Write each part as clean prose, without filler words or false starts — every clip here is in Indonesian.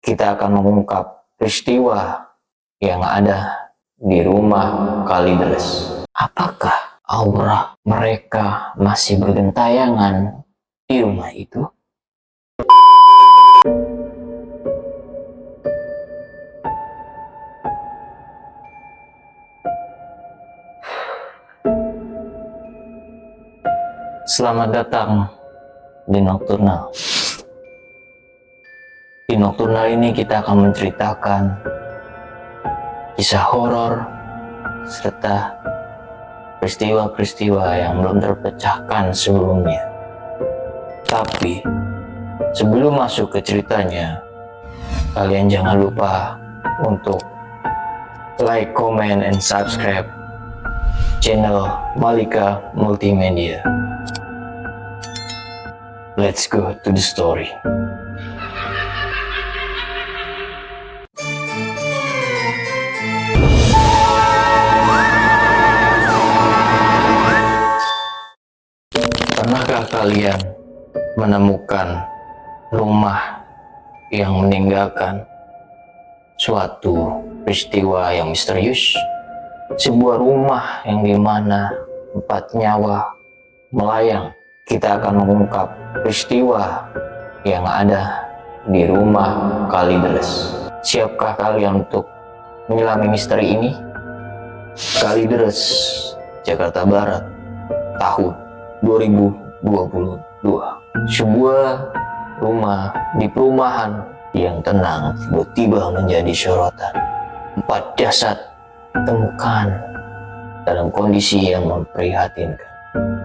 kita akan mengungkap peristiwa yang ada di rumah Kalideres. Apakah aura mereka masih bergentayangan di rumah itu? Selamat datang di Nocturnal. Di Nocturnal ini kita akan menceritakan kisah horor serta peristiwa-peristiwa yang belum terpecahkan sebelumnya. Tapi sebelum masuk ke ceritanya, kalian jangan lupa untuk like, comment, and subscribe channel Malika Multimedia. Let's go to the story. Pernahkah kalian menemukan rumah yang meninggalkan suatu peristiwa yang misterius? Sebuah rumah yang dimana 4 nyawa melayang. Kita akan mengungkap peristiwa yang ada di rumah Kalideres. Siapkah kalian untuk menyelami misteri ini? Kalideres, Jakarta Barat, tahun 2022. Sebuah rumah di perumahan yang tenang tiba-tiba menjadi sorotan. 4 jasad ditemukan dalam kondisi yang memprihatinkan.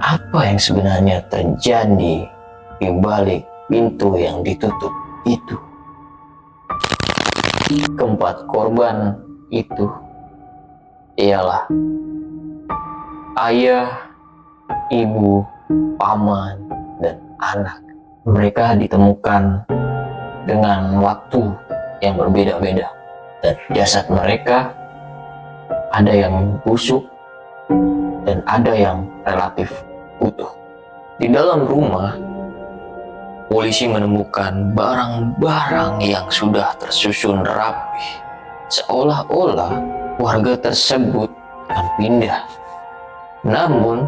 Apa yang sebenarnya terjadi di balik pintu yang ditutup itu? Keempat korban itu ialah ayah, ibu, paman, dan anak. Mereka ditemukan dengan waktu yang berbeda-beda, dan jasad mereka ada yang busuk dan ada yang relatif utuh. Di dalam rumah, polisi menemukan barang-barang yang sudah tersusun rapi, seolah-olah warga tersebut akan pindah. Namun,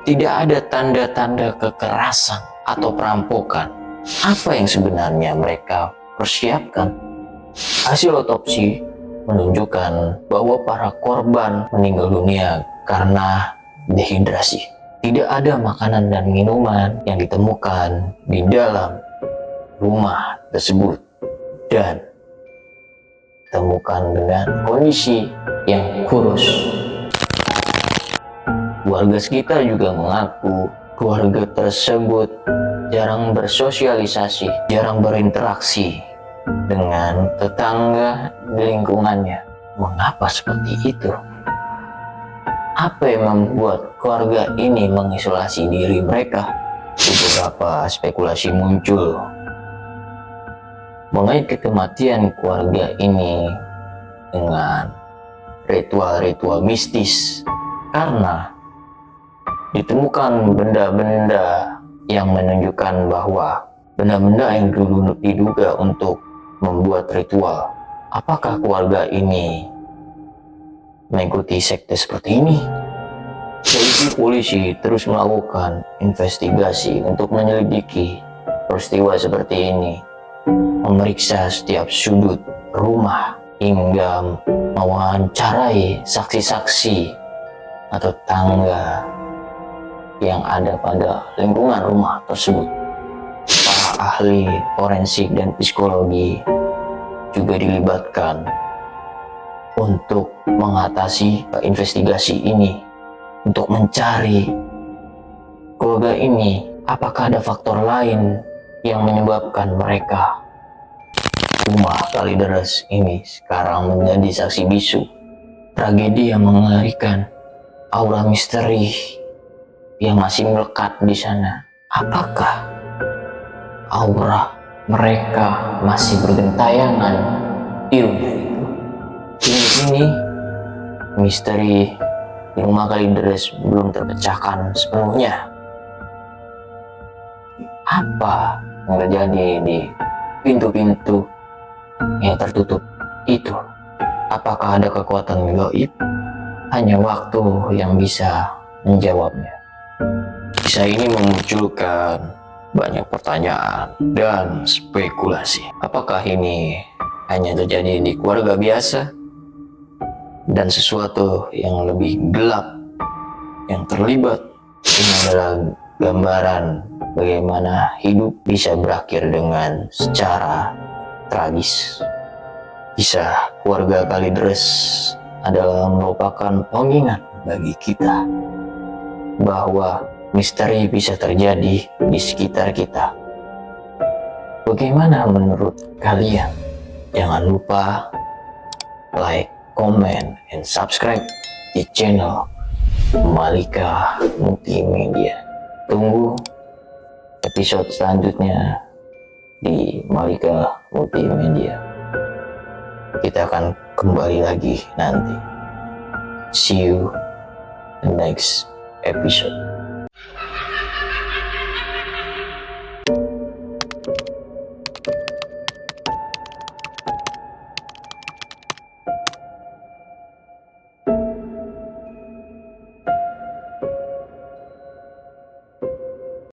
tidak ada tanda-tanda kekerasan atau perampokan. Apa yang sebenarnya mereka persiapkan? Hasil otopsi menunjukkan bahwa para korban meninggal dunia karena dehidrasi. Tidak ada makanan dan minuman yang ditemukan di dalam rumah tersebut, dan ditemukan dengan kondisi yang kurus. Warga sekitar juga mengaku keluarga tersebut jarang bersosialisasi, jarang berinteraksi dengan tetangga di lingkungannya. Mengapa seperti itu? Apa yang membuat keluarga ini mengisolasi diri mereka? Beberapa spekulasi muncul mengait kematian keluarga ini dengan ritual-ritual mistis, karena ditemukan benda-benda yang menunjukkan bahwa benda-benda yang dulu diduga untuk membuat ritual. Apakah keluarga ini mengikuti sekte seperti ini? Polisi terus melakukan investigasi untuk menyelidiki peristiwa seperti ini, memeriksa setiap sudut rumah hingga mewawancarai saksi-saksi atau tetangga yang ada pada lingkungan rumah tersebut. Para ahli forensik dan psikologi juga dilibatkan untuk mengatasi investigasi ini, untuk mencari keluarga ini. Apakah ada faktor lain yang menyebabkan mereka? Rumah Kalideres ini sekarang menjadi saksi bisu tragedi yang mengerikan, aura misteri yang masih melekat di sana. Apakah aura mereka masih bergentayangan di rumah itu? Hingga kini misteri di rumah Kalideres belum terpecahkan sepenuhnya. Apa yang terjadi di pintu-pintu yang tertutup itu? Apakah ada kekuatan gaib? Hanya waktu yang bisa menjawabnya. Kisah ini memunculkan banyak pertanyaan dan spekulasi. Apakah ini hanya terjadi di keluarga biasa? Dan sesuatu yang lebih gelap yang terlibat ini adalah gambaran bagaimana hidup bisa berakhir dengan secara tragis. Kisah keluarga Kalideres adalah merupakan pengingat bagi kita bahwa misteri bisa terjadi di sekitar kita. Bagaimana menurut kalian? Jangan lupa like, comment, and subscribe di channel Malika Multimedia. Tunggu episode selanjutnya di Malika Multimedia. Kita akan kembali lagi nanti. See you in the next episode.